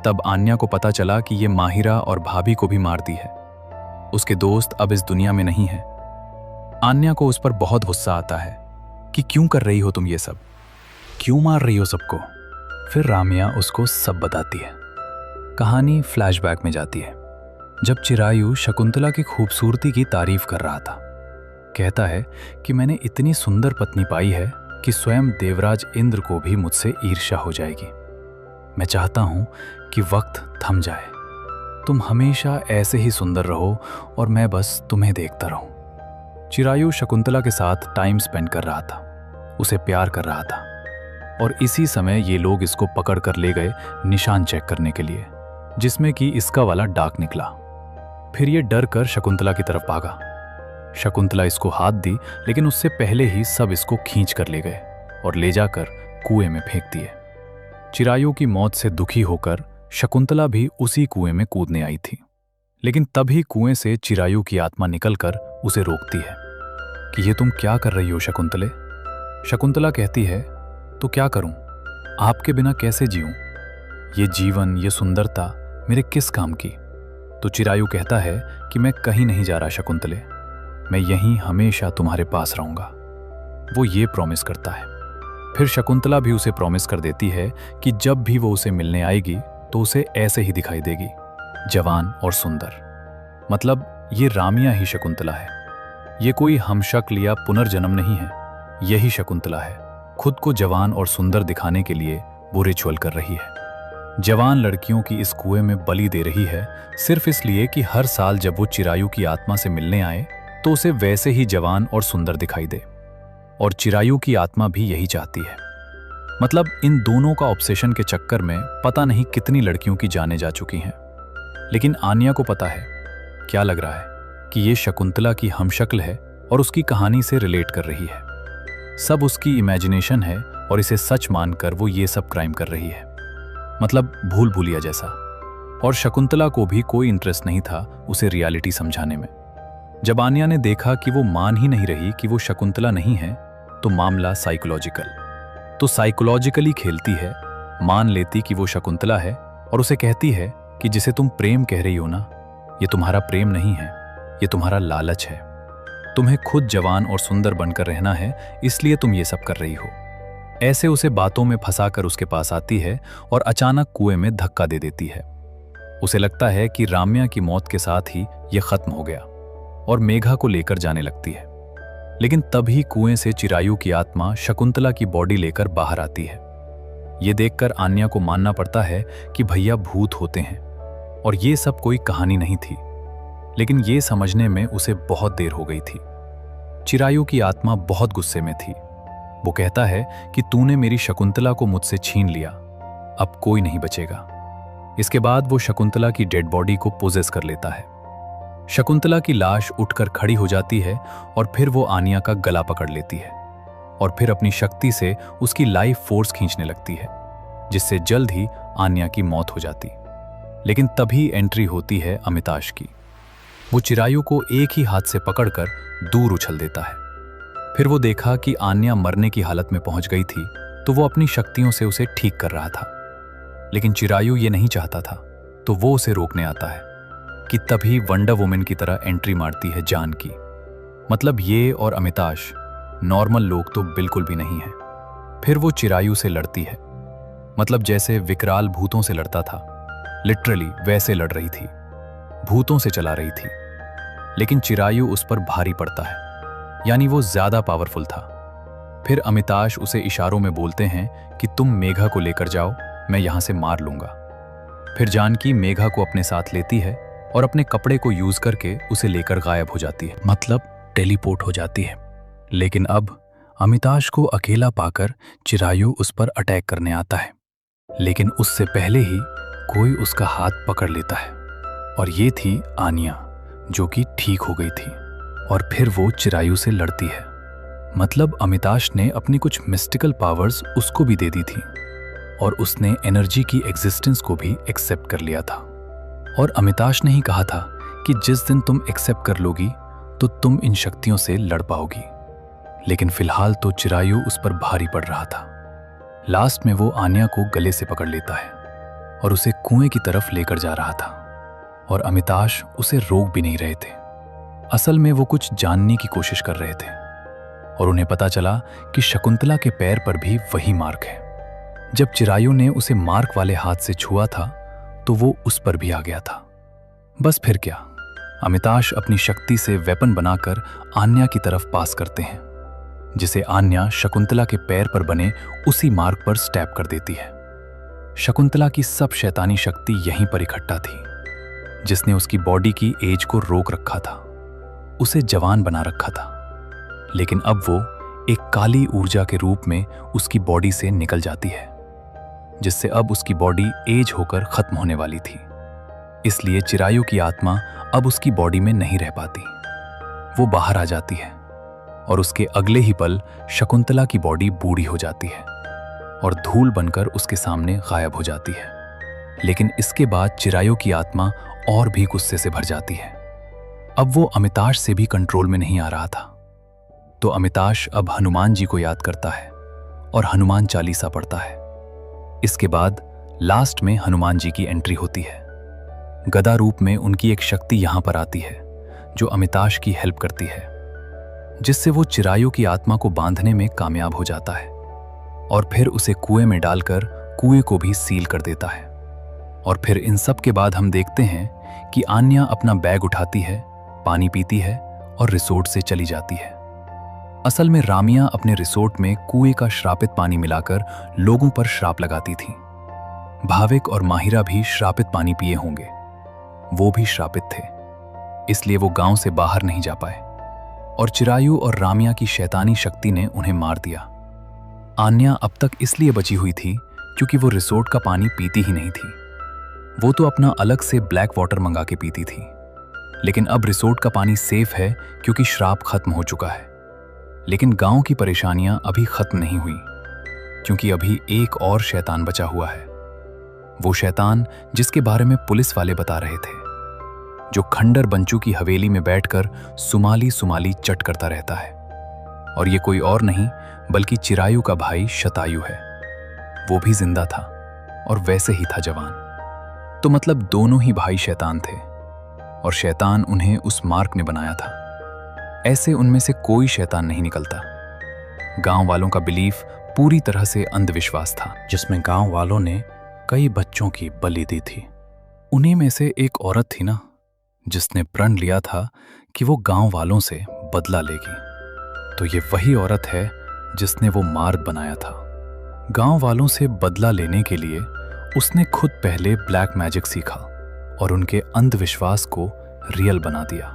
तब आन्या को पता चला कि ये माहिरा और भाभी को भी मारती है। उसके दोस्त अब इस दुनिया में नहीं है। आन्या को उस पर बहुत गुस्सा आता है कि क्यों कर रही हो तुम ये सब, क्यों मार रही हो सबको। फिर रामिया उसको सब बताती है। कहानी फ्लैशबैक में जाती है, जब चिरायु शकुंतला की खूबसूरती की तारीफ कर रहा था। कहता है कि मैंने इतनी सुंदर पत्नी पाई है कि स्वयं देवराज इंद्र को भी मुझसे ईर्ष्या हो जाएगी। मैं चाहता हूं कि वक्त थम जाए, तुम हमेशा ऐसे ही सुंदर रहो और मैं बस तुम्हें देखता रहूं। चिरायु शकुंतला के साथ टाइम स्पेंड कर रहा था, उसे प्यार कर रहा था, और इसी समय ये लोग इसको पकड़ कर ले गए निशान चेक करने के लिए, जिसमें कि इसका वाला डाक निकला। फिर ये डर कर शकुंतला की तरफ भागा। शकुंतला इसको हाथ दी, लेकिन उससे पहले ही सब इसको खींच कर ले गए और ले जाकर कुएं में फेंक दिए। चिरायु की मौत से दुखी होकर शकुंतला भी उसी कुएं में कूदने आई थी, लेकिन तभी कुएं से चिरायु की आत्मा निकलकर उसे रोकती है कि ये तुम क्या कर रही हो शकुंतले। शकुंतला कहती है, तो क्या करूं, आपके बिना कैसे जीऊं, ये जीवन, ये सुंदरता मेरे किस काम की। तो चिरायु कहता है कि मैं कहीं नहीं जा रहा शकुंतले, मैं यहीं हमेशा तुम्हारे पास रहूंगा। वो ये प्रॉमिस करता है। फिर शकुंतला भी उसे प्रॉमिस कर देती है कि जब भी वो उसे मिलने आएगी तो उसे ऐसे ही दिखाई देगी, जवान और सुंदर। मतलब ये रामिया ही शकुंतला है, ये कोई हमशक्ल या पुनर्जन्म नहीं है। यही शकुंतला है, खुद को जवान और सुंदर दिखाने के लिए वो रिचुअल कर रही है। जवान लड़कियों की इस कुएं में बलि दे रही है, सिर्फ इसलिए कि हर साल जब वो चिरायु की आत्मा से मिलने आए तो उसे वैसे ही जवान और सुंदर दिखाई दे। और चिरायु की आत्मा भी यही चाहती है। मतलब इन दोनों का ऑब्सेशन के चक्कर में पता नहीं कितनी लड़कियों की जानें जा चुकी हैं। लेकिन आन्या को पता है, क्या लग रहा है कि ये शकुंतला की हमशक्ल है और उसकी कहानी से रिलेट कर रही है। सब उसकी इमेजिनेशन है और इसे सच मानकर वो ये सब क्राइम कर रही है, मतलब भूल भुलैया जैसा। और शकुंतला को भी कोई इंटरेस्ट नहीं था उसे रियलिटी समझाने में। जब आन्या ने देखा कि वो मान ही नहीं रही कि वो शकुंतला नहीं है, तो मामला साइकोलॉजिकली खेलती है, मान लेती कि वो शकुंतला है और उसे कहती है कि जिसे तुम प्रेम कह रही हो ना, ये तुम्हारा प्रेम नहीं है, ये तुम्हारा लालच है। तुम्हें खुद जवान और सुंदर बनकर रहना है, इसलिए तुम ये सब कर रही हो। ऐसे उसे बातों में फंसाकर उसके पास आती है और अचानक कुएं में धक्का दे देती है। उसे लगता है कि राम्या की मौत के साथ ही ये खत्म हो गया और मेघा को लेकर जाने लगती है। लेकिन तभी कुएं से चिरायु की आत्मा शकुंतला की बॉडी लेकर बाहर आती है। ये देखकर आन्या को मानना पड़ता है कि भैया भूत होते हैं और ये सब कोई कहानी नहीं थी। लेकिन ये समझने में उसे बहुत देर हो गई थी। चिरायु की आत्मा बहुत गुस्से में थी। वो कहता है कि तूने मेरी शकुंतला को मुझसे छीन लिया, अब कोई नहीं बचेगा। इसके बाद वो शकुंतला की डेड बॉडी को पोजेस कर लेता है। शकुंतला की लाश उठकर खड़ी हो जाती है और फिर वो आन्या का गला पकड़ लेती है और फिर अपनी शक्ति से उसकी लाइफ फोर्स खींचने लगती है, जिससे जल्द ही आन्या की मौत हो जाती। लेकिन तभी एंट्री होती है अमिताश की। वो चिरायु को एक ही हाथ से पकड़कर दूर उछल देता है। फिर वो देखा कि आन्या मरने की हालत में पहुंच गई थी, तो वो अपनी शक्तियों से उसे ठीक कर रहा था। लेकिन चिरायु ये नहीं चाहता था, तो वो उसे रोकने आता है कि तभी वंडर वुमन की तरह एंट्री मारती है जान की। मतलब ये और अमिताश नॉर्मल लोग तो बिल्कुल भी नहीं है। फिर वो चिरायु से लड़ती है, मतलब जैसे विकराल भूतों से लड़ता था, लिटरली वैसे लड़ रही थी, भूतों से चला रही थी। लेकिन चिरायु उस पर भारी पड़ता है, यानी वो ज्यादा पावरफुल था। फिर अमिताश उसे इशारों में बोलते हैं कि तुम मेघा को लेकर जाओ, मैं यहां से मार लूंगा। फिर जानकी मेघा को अपने साथ लेती है और अपने कपड़े को यूज करके उसे लेकर गायब हो जाती है, मतलब टेलीपोर्ट हो जाती है। लेकिन अब अमिताश को अकेला पाकर चिरायु उस पर अटैक करने आता है, लेकिन उससे पहले ही कोई उसका हाथ पकड़ लेता है और ये थी आन्या, जो कि ठीक हो गई थी। और फिर वो चिरायु से लड़ती है। मतलब अमिताश ने अपनी कुछ मिस्टिकल पावर्स उसको भी दे दी थी। और उसने एनर्जी की एग्जिस्टेंस को भी एक्सेप्ट कर लिया था। और अमिताश ने ही कहा था कि जिस दिन तुम एक्सेप्ट कर लोगी तो तुम इन शक्तियों से लड़ पाओगी। लेकिन फिलहाल तो चिरायु उस पर भारी पड़ रहा था। लास्ट में वो आन्या को गले से पकड़ लेता है और उसे कुएं की तरफ लेकर जा रहा था, और अमिताश उसे रोक भी नहीं रहे थे। असल में वो कुछ जानने की कोशिश कर रहे थे, और उन्हें पता चला कि शकुंतला के पैर पर भी वही मार्क है। जब चिरायु ने उसे मार्क वाले हाथ से छुआ था तो वो उस पर भी आ गया था। बस फिर क्या, अमिताश अपनी शक्ति से वेपन बनाकर आन्या की तरफ पास करते हैं, जिसे आन्या शकुंतला के पैर पर बने उसी मार्क पर स्टैप कर देती है। शकुंतला की सब शैतानी शक्ति यहीं पर इकट्ठा थी, जिसने उसकी बॉडी की एज को रोक रखा था, उसे जवान बना रखा था। लेकिन अब वो एक काली ऊर्जा के रूप में उसकी बॉडी से निकल जाती है, जिससे अब उसकी बॉडी एज होकर खत्म होने वाली थी। इसलिए चिरायु की आत्मा अब उसकी बॉडी में नहीं रह पाती। वो बाहर आ जाती है और उसके अगले ही पल शकुंतला की बॉडी बूढ़ी हो जाती है और धूल बनकर उसके सामने गायब हो जाती है। लेकिन इसके बाद चिरायु की आत्मा और भी गुस्से से भर जाती है। अब वो अमिताश से भी कंट्रोल में नहीं आ रहा था, तो अमिताश अब हनुमान जी को याद करता है और हनुमान चालीसा पढ़ता है। इसके बाद लास्ट में हनुमान जी की एंट्री होती है। गदा रूप में उनकी एक शक्ति यहां पर आती है जो अमिताश की हेल्प करती है, जिससे वो चिरायु की आत्मा को बांधने में कामयाब हो जाता है और फिर उसे कुएं में डालकर कुएं को भी सील कर देता है। और फिर इन सब के बाद हम देखते हैं कि आन्या अपना बैग उठाती है, पानी पीती है और रिसोर्ट से चली जाती है। असल में रामिया अपने रिसोर्ट में कुएं का श्रापित पानी मिलाकर लोगों पर श्राप लगाती थी। भाविक और माहिरा भी श्रापित पानी पिए होंगे, वो भी श्रापित थे, इसलिए वो गांव से बाहर नहीं जा पाए और चिरायु और रामिया की शैतानी शक्ति ने उन्हें मार दिया। आन्या अब तक इसलिए बची हुई थी क्योंकि वो रिसोर्ट का पानी पीती ही नहीं थी। वो तो अपना अलग से ब्लैक वाटर मंगा के पीती थी, लेकिन अब रिसोर्ट का पानी सेफ है क्योंकि श्राप खत्म हो चुका है। लेकिन गांव की परेशानियां अभी खत्म नहीं हुई, क्योंकि अभी एक और शैतान बचा हुआ है। वो शैतान जिसके बारे में पुलिस वाले बता रहे थे, जो खंडर बंचू की हवेली में बैठकर सुमाली सुमाली चट करता रहता है। और ये कोई और नहीं बल्कि चिरायु का भाई शतायु है। वो भी जिंदा था और वैसे ही था जवान। तो मतलब दोनों ही भाई शैतान थे और शैतान उन्हें उस मार्क ने बनाया था। ऐसे उनमें से कोई शैतान नहीं निकलता। गांव वालों का बिलीफ पूरी तरह से अंधविश्वास था, जिसमें गांव वालों ने कई बच्चों की बलि दी थी। उन्हीं में से एक औरत थी ना, जिसने प्रण लिया था कि वो गांव वालों से बदला लेगी। तो ये वही औरत है जिसने वो मार्ग बनाया था। गांव वालों से बदला लेने के लिए उसने खुद पहले ब्लैक मैजिक सीखा और उनके अंधविश्वास को रियल बना दिया।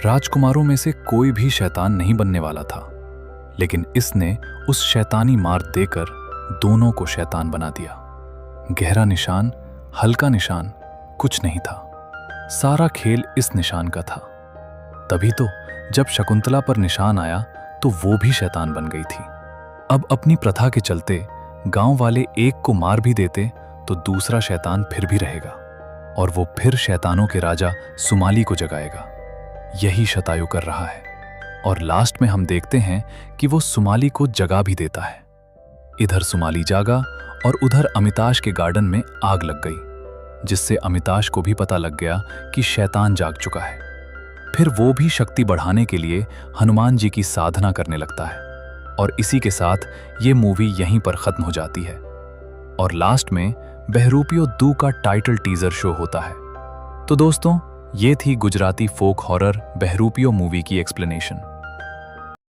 राजकुमारों में से कोई भी शैतान नहीं बनने वाला था, लेकिन इसने उस शैतानी मार्ग देकर दोनों को शैतान बना दिया। गहरा निशान, हल्का निशान, कुछ नहीं था। सारा खेल इस निशान का था। तभी तो जब शकुंतला पर निशान आया तो वो भी शैतान बन गई थी। अब अपनी प्रथा के चलते गांव वाले एक को मार भी देते तो दूसरा शैतान फिर भी रहेगा और वो फिर शैतानों के राजा सुमाली को जगाएगा। यही शतायु कर रहा है और लास्ट में हम देखते हैं कि वो सुमाली को जगा भी देता है। इधर सुमाली जागा और उधर अमिताश के गार्डन में आग लग गई, जिससे अमिताश को भी पता लग गया कि शैतान जाग चुका है। फिर वो भी शक्ति बढ़ाने के लिए हनुमान जी की साधना करने लगता है और इसी के साथ ये मूवी यहीं पर खत्म हो जाती है और लास्ट में बहरूपियो 2 का टाइटल टीजर शो होता है। तो दोस्तों, ये थी गुजराती फोक हॉरर बहरूपियो मूवी की एक्सप्लेनेशन।